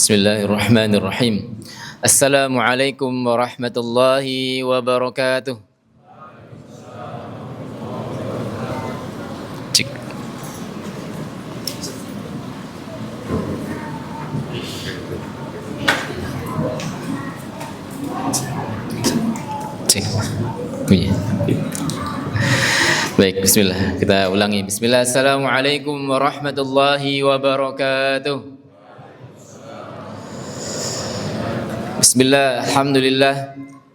Bismillahirrahmanirrahim. Assalamualaikum warahmatullahi wabarakatuh. Cik. Cik. Bunyi. Baik, bismillah. Kita ulangi. Bismillah. Assalamualaikum warahmatullahi wabarakatuh. Bismillah, alhamdulillah,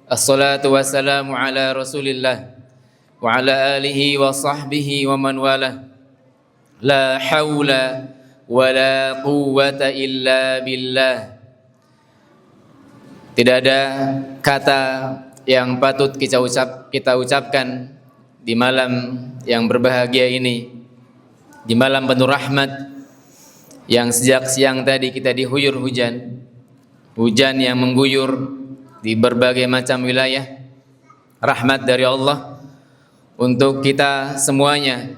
assalatu wassalamu ala rasulillah wa ala alihi wa sahbihi wa man wala. La hawla wa la quwwata illa billah. Tidak ada kata yang patut kita ucapkan di malam yang berbahagia ini, di malam penuh rahmat yang sejak siang tadi kita diguyur hujan yang mengguyur di berbagai macam wilayah, rahmat dari Allah untuk kita semuanya,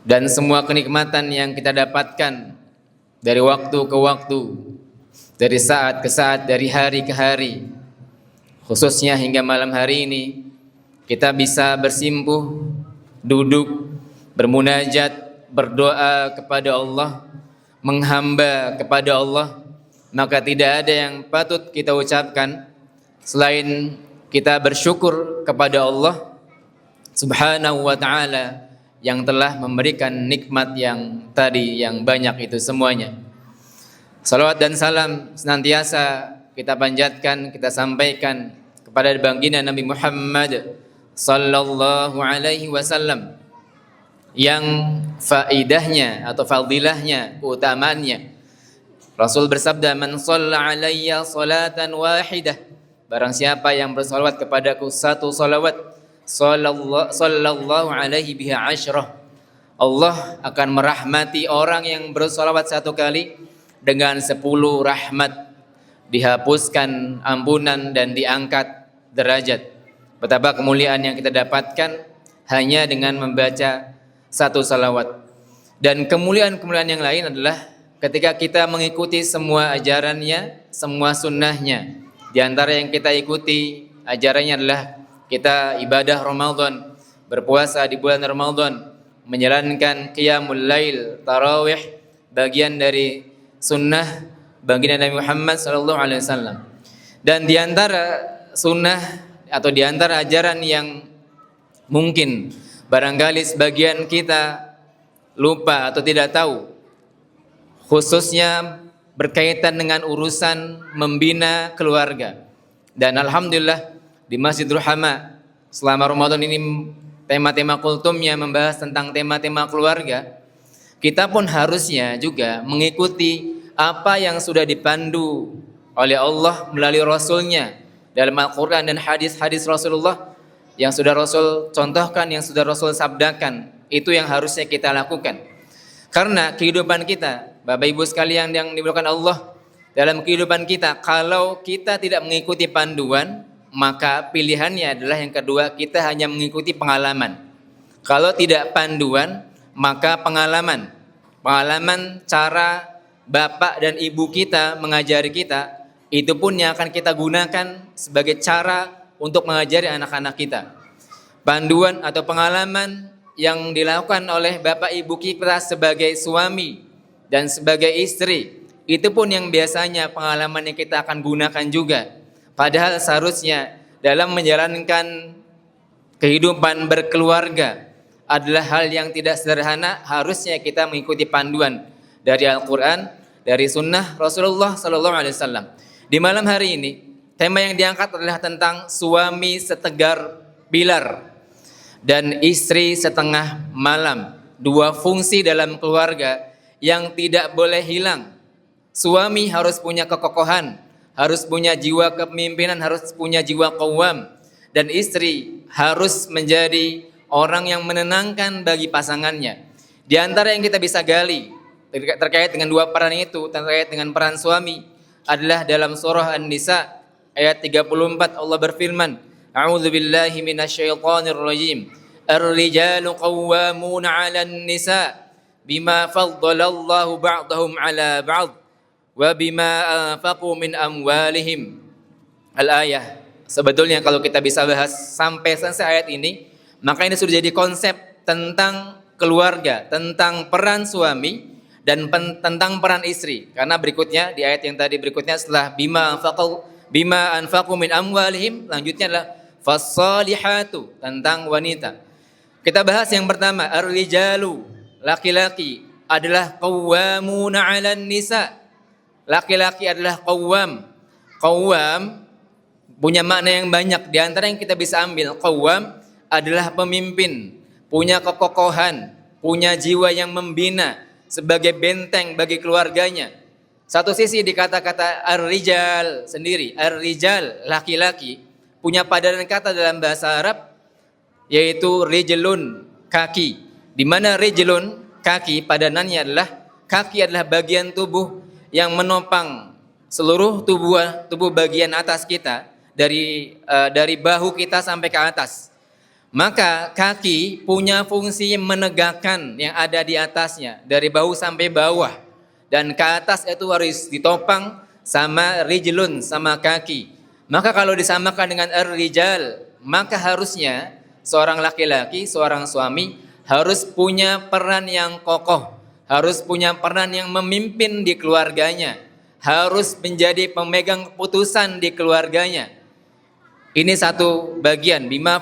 dan semua kenikmatan yang kita dapatkan dari waktu ke waktu, dari saat ke saat, dari hari ke hari, khususnya hingga malam hari ini kita bisa bersimpuh, duduk, bermunajat, berdoa kepada Allah, menghamba kepada Allah. Maka tidak ada yang patut kita ucapkan selain kita bersyukur kepada Allah Subhanahu wa ta'ala yang telah memberikan nikmat yang tadi yang banyak itu semuanya. Salawat dan salam senantiasa kita panjatkan, kita sampaikan kepada baginda Nabi Muhammad sallallahu alaihi wasallam yang faidahnya atau fadilahnya, keutamaannya, Rasul bersabda, "Man shalla alayya salatan wahidah." Barang siapa yang bersalawat kepadaku satu salawat, sallallahu alaihi biha asyrah. Allah akan merahmati orang yang bersalawat satu kali dengan 10 rahmat, dihapuskan ampunan dan diangkat derajat. Betapa kemuliaan yang kita dapatkan hanya dengan membaca satu salawat. Dan kemuliaan-kemuliaan yang lain adalah ketika kita mengikuti semua ajarannya, semua sunnahnya. Di antara yang kita ikuti ajarannya adalah kita ibadah Ramadan, berpuasa di bulan Ramadan, menjalankan qiyamul lail, tarawih, bagian dari sunnah baginda Nabi Muhammad SAW. Dan di antara sunnah atau di antara ajaran yang mungkin barangkali sebagian kita lupa atau tidak tahu, khususnya berkaitan dengan urusan membina keluarga. Dan alhamdulillah di Masjid Ruhama selama Ramadan ini tema-tema kultumnya membahas tentang tema-tema keluarga. Kita pun harusnya juga mengikuti apa yang sudah dipandu oleh Allah melalui Rasulnya dalam Al-Quran dan hadis-hadis Rasulullah yang sudah Rasul contohkan, yang sudah Rasul sabdakan. Itu yang harusnya kita lakukan. Karena kehidupan kita, Bapak Ibu sekalian yang dimuliakan Allah, dalam kehidupan kita, kalau kita tidak mengikuti panduan, maka pilihannya adalah yang kedua, kita hanya mengikuti pengalaman. Kalau tidak panduan, maka pengalaman. Pengalaman cara bapak dan ibu kita mengajari kita, itu pun yang akan kita gunakan sebagai cara untuk mengajari anak-anak kita. Panduan atau pengalaman yang dilakukan oleh bapak ibu kita sebagai suami dan sebagai istri, itu pun yang biasanya pengalaman yang kita akan gunakan juga. Padahal seharusnya dalam menjalankan kehidupan berkeluarga adalah hal yang tidak sederhana. Harusnya kita mengikuti panduan dari Al-Quran, dari sunnah Rasulullah SAW. Di malam hari ini, tema yang diangkat adalah tentang suami setegar pilar dan istri setengah malam. Dua fungsi dalam keluarga yang tidak boleh hilang. Suami harus punya kekokohan, harus punya jiwa kepemimpinan, harus punya jiwa qawwam. Dan istri harus menjadi orang yang menenangkan bagi pasangannya. Di antara yang kita bisa gali terkait dengan dua peran itu, terkait dengan peran suami, adalah dalam surah An-Nisa ayat 34 Allah berfirman, A'udzu billahi minasyaitonir rajim. Ar-rijalu qawwamuna 'alan nisa bima faddalallahu ba'dahum 'ala ba'd wa bima anfaqu min amwalihim. Al-ayah. Sebetulnya kalau kita bisa bahas sampai selesai ayat ini, maka ini sudah jadi konsep tentang keluarga, tentang peran suami dan tentang peran istri. Karena berikutnya di ayat yang tadi berikutnya setelah bima anfaqu min amwalihim, lanjutnya adalah fassalihatu, tentang wanita. Kita bahas yang pertama, ar-rijalu, laki-laki adalah qawwamuna 'alan nisa. Laki-laki adalah qawwam. Qawwam punya makna yang banyak. Di antara yang kita bisa ambil, qawwam adalah pemimpin, punya kekokohan, punya jiwa yang membina sebagai benteng bagi keluarganya. Satu sisi di kata-kata ar-rijal sendiri, ar-rijal, laki-laki, punya padanan kata dalam bahasa Arab yaitu rijlun, kaki. Di mana rijlun, kaki, padanannya adalah kaki adalah bagian tubuh yang menopang seluruh tubuh bagian atas kita dari bahu kita sampai ke atas. Maka kaki punya fungsi menegakkan yang ada di atasnya dari bahu sampai bawah, dan ke atas itu harus ditopang sama rijlun, sama kaki. Maka kalau disamakan dengan ar-rijal, maka harusnya seorang laki-laki, seorang suami harus punya peran yang kokoh, harus punya peran yang memimpin di keluarganya, harus menjadi pemegang keputusan di keluarganya. Ini satu bagian, bima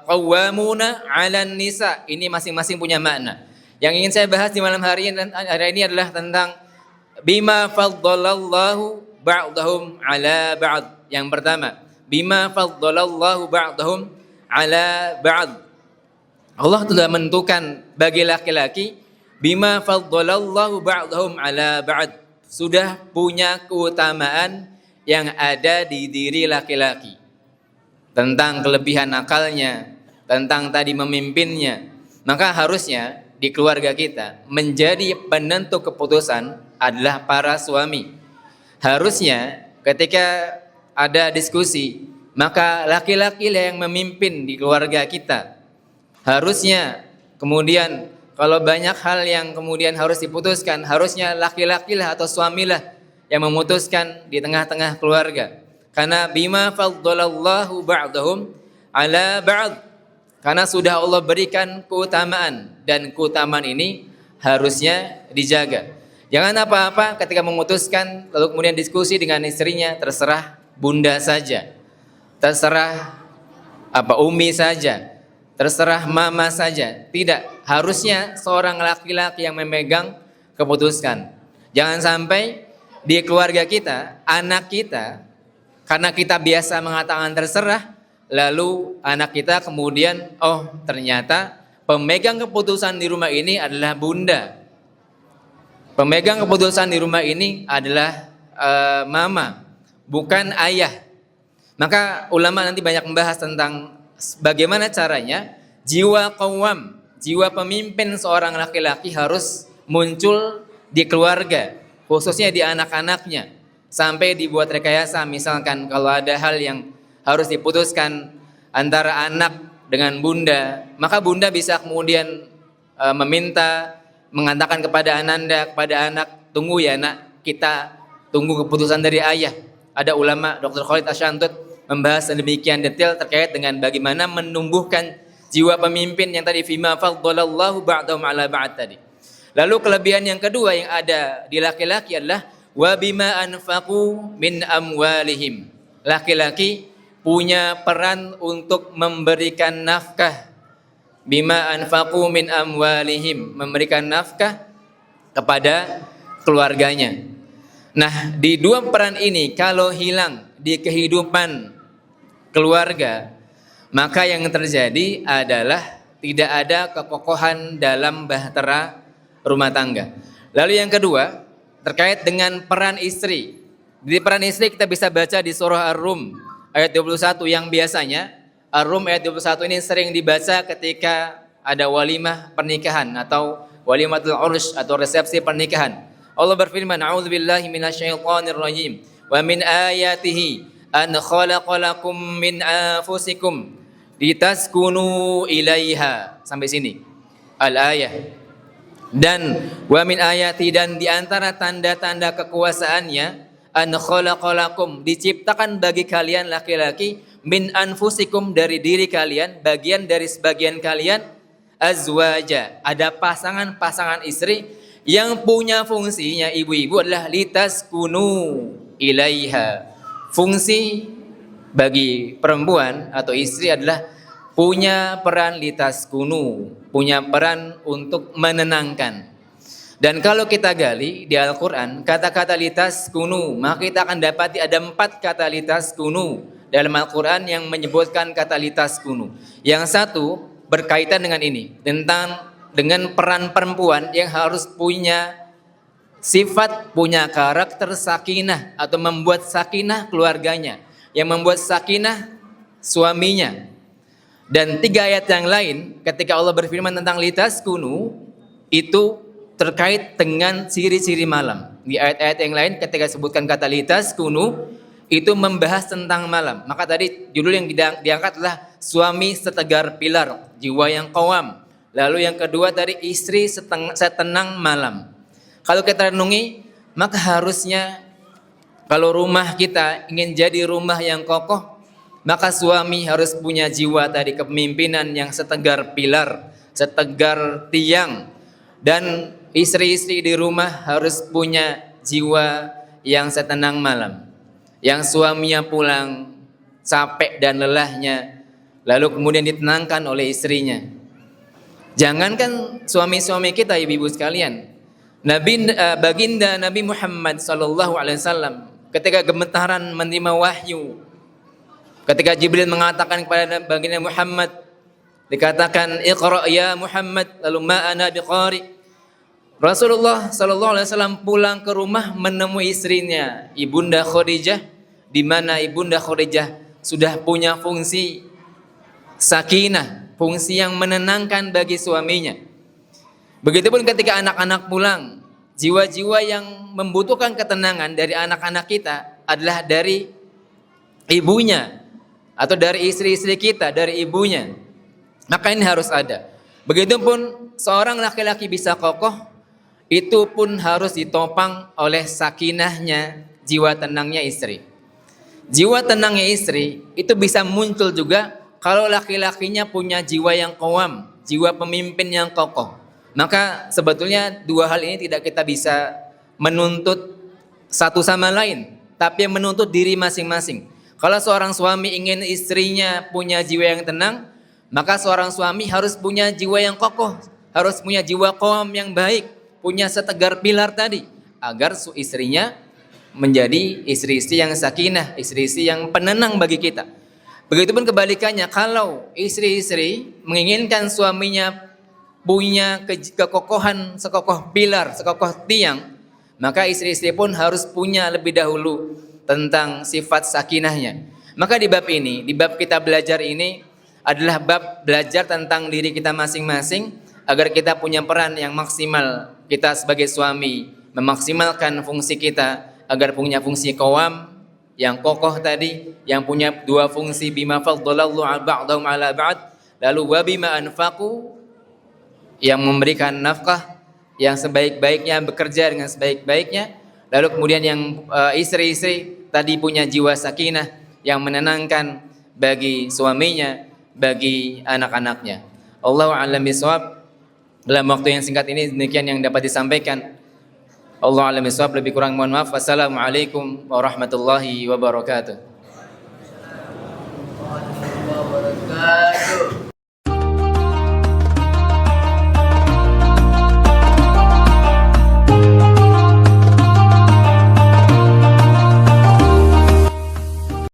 qawwamuna 'alan nisa. Ini masing-masing punya makna. Yang ingin saya bahas di malam hari ini adalah tentang bima faddalallahu ba'dahum 'ala ba'd. Yang pertama, bima faddalallahu ba'dahum 'ala ba'd. Allah telah menentukan bagi laki-laki bima faddalallahu ba'dahum 'ala ba'd. Sudah punya keutamaan yang ada di diri laki-laki. Tentang kelebihan akalnya, tentang tadi memimpinnya. Maka harusnya di keluarga kita menjadi penentu keputusan adalah para suami. Harusnya ketika ada diskusi, maka laki-laki lah yang memimpin di keluarga kita. Harusnya kemudian kalau banyak hal yang kemudian harus diputuskan, harusnya laki-laki lah atau suamilah yang memutuskan di tengah-tengah keluarga. Karena bima faddalallahu ba'dahum 'ala ba'd. Karena sudah Allah berikan keutamaan, dan keutamaan ini harusnya dijaga. Jangan apa-apa ketika memutuskan lalu kemudian diskusi dengan istrinya, terserah bunda saja, terserah umi saja, terserah mama saja. Tidak, harusnya seorang laki-laki yang memegang keputusan. Jangan sampai di keluarga kita, anak kita, karena kita biasa mengatakan terserah, lalu anak kita kemudian, oh ternyata pemegang keputusan di rumah ini adalah bunda. Pemegang keputusan di rumah ini adalah mama, bukan ayah. Maka ulama nanti banyak membahas tentang bagaimana caranya jiwa qawwam, jiwa pemimpin seorang laki-laki harus muncul di keluarga, khususnya di anak-anaknya. Sampai dibuat rekayasa, misalkan kalau ada hal yang harus diputuskan antara anak dengan bunda, maka bunda bisa kemudian meminta, mengatakan kepada ananda, kepada anak, tunggu ya nak, kita tunggu keputusan dari ayah. Ada ulama, Dr. Khalid Asyantut, membahas demikian detail terkait dengan bagaimana menumbuhkan jiwa pemimpin yang tadi fima faddalallahu ba'dahum 'ala ba'd tadi. Lalu kelebihan yang kedua yang ada di laki-laki adalah wa bima anfaqu min amwalihim. Laki-laki punya peran untuk memberikan nafkah. Bima anfaqu min amwalihim, memberikan nafkah kepada keluarganya. Nah, di dua peran ini kalau hilang di kehidupan keluarga, maka yang terjadi adalah tidak ada kekokohan dalam bahtera rumah tangga. Lalu yang kedua, terkait dengan peran istri. Di peran istri kita bisa baca di surah Ar-Rum ayat 21 yang biasanya Ar-Rum ayat 21 ini sering dibaca ketika ada walimah pernikahan atau walimatul ursh atau resepsi pernikahan. Allah berfirman, "A'udzubillahi minasyaitonirrajim. Wa min ayatihi an khalaqalakum min anfusikum litaskunu ilaiha." Sampai sini. Al-ayah. Dan wa min ayati, dan di antara tanda-tanda kekuasaannya, an khalaqalakum, diciptakan bagi kalian laki-laki, min anfusikum, dari diri kalian, bagian dari sebagian kalian, azwaja, ada pasangan-pasangan istri yang punya fungsinya ibu-ibu adalah litaskunu ilaiha. Fungsi bagi perempuan atau istri adalah punya peran litaskunu, punya peran untuk menenangkan. Dan kalau kita gali di Al-Quran kata-kata litaskunu, maka kita akan dapati ada 4 kata litaskunu dalam Al-Quran yang menyebutkan kata litaskunu. Yang satu berkaitan dengan ini, dengan peran perempuan yang harus punya sifat, punya karakter sakinah, atau membuat sakinah keluarganya, yang membuat sakinah suaminya. Dan 3 ayat yang lain ketika Allah berfirman tentang litaskunu itu terkait dengan ciri-ciri malam. Di ayat-ayat yang lain ketika sebutkan kata litaskunu itu membahas tentang malam. Maka tadi judul yang diangkat adalah suami setegar pilar, jiwa yang qawam. Lalu yang kedua tadi istri setenang malam. Kalau kita renungi, maka harusnya kalau rumah kita ingin jadi rumah yang kokoh, maka suami harus punya jiwa tadi kepemimpinan yang setegar pilar, setegar tiang. Dan istri-istri di rumah harus punya jiwa yang setenang malam. Yang suaminya pulang capek dan lelahnya, lalu kemudian ditenangkan oleh istrinya. Jangankan suami-suami kita, ibu-ibu sekalian, baginda Nabi Muhammad SAW ketika gemetaran menerima wahyu, ketika Jibril mengatakan kepada baginda Muhammad, dikatakan Iqra ya Muhammad, lalu ma ana biqari. Rasulullah SAW pulang ke rumah menemui istrinya Ibunda Khadijah, di mana Ibunda Khadijah sudah punya fungsi sakinah, fungsi yang menenangkan bagi suaminya. Begitupun ketika anak-anak pulang, jiwa-jiwa yang membutuhkan ketenangan dari anak-anak kita adalah dari ibunya, atau dari istri-istri kita, dari ibunya. Maka ini harus ada. Begitupun seorang laki-laki bisa kokoh, itu pun harus ditopang oleh sakinahnya, jiwa tenangnya istri. Jiwa tenangnya istri itu bisa muncul juga kalau laki-lakinya punya jiwa yang qawam, jiwa pemimpin yang kokoh. Maka sebetulnya 2 hal ini tidak kita bisa menuntut satu sama lain, tapi menuntut diri masing-masing. Kalau seorang suami ingin istrinya punya jiwa yang tenang, maka seorang suami harus punya jiwa yang kokoh, harus punya jiwa qawam yang baik, punya setegar pilar tadi, agar istrinya menjadi istri-istri yang sakinah, istri-istri yang penenang bagi kita. Begitupun kebalikannya, kalau istri-istri menginginkan suaminya punya kekokohan, sekokoh pilar, sekokoh tiang, maka istri-istri pun harus punya lebih dahulu tentang sifat sakinahnya. Maka di bab ini, di bab kita belajar ini adalah bab belajar tentang diri kita masing-masing agar kita punya peran yang maksimal. Kita sebagai suami memaksimalkan fungsi kita agar punya fungsi qawam yang kokoh tadi, yang punya 2 fungsi, bima faddalallahu ba'dahum ala ba'd, lalu wa bima anfaqu, yang memberikan nafkah yang sebaik-baiknya, bekerja dengan sebaik-baiknya. Lalu kemudian yang istri-istri tadi punya jiwa sakinah yang menenangkan bagi suaminya, bagi anak-anaknya. Allahu a'lam bishawab. Dalam waktu yang singkat ini demikian yang dapat disampaikan. Allahu a'lam bishawab, lebih kurang mohon maaf. Wassalamualaikum warahmatullahi wabarakatuh.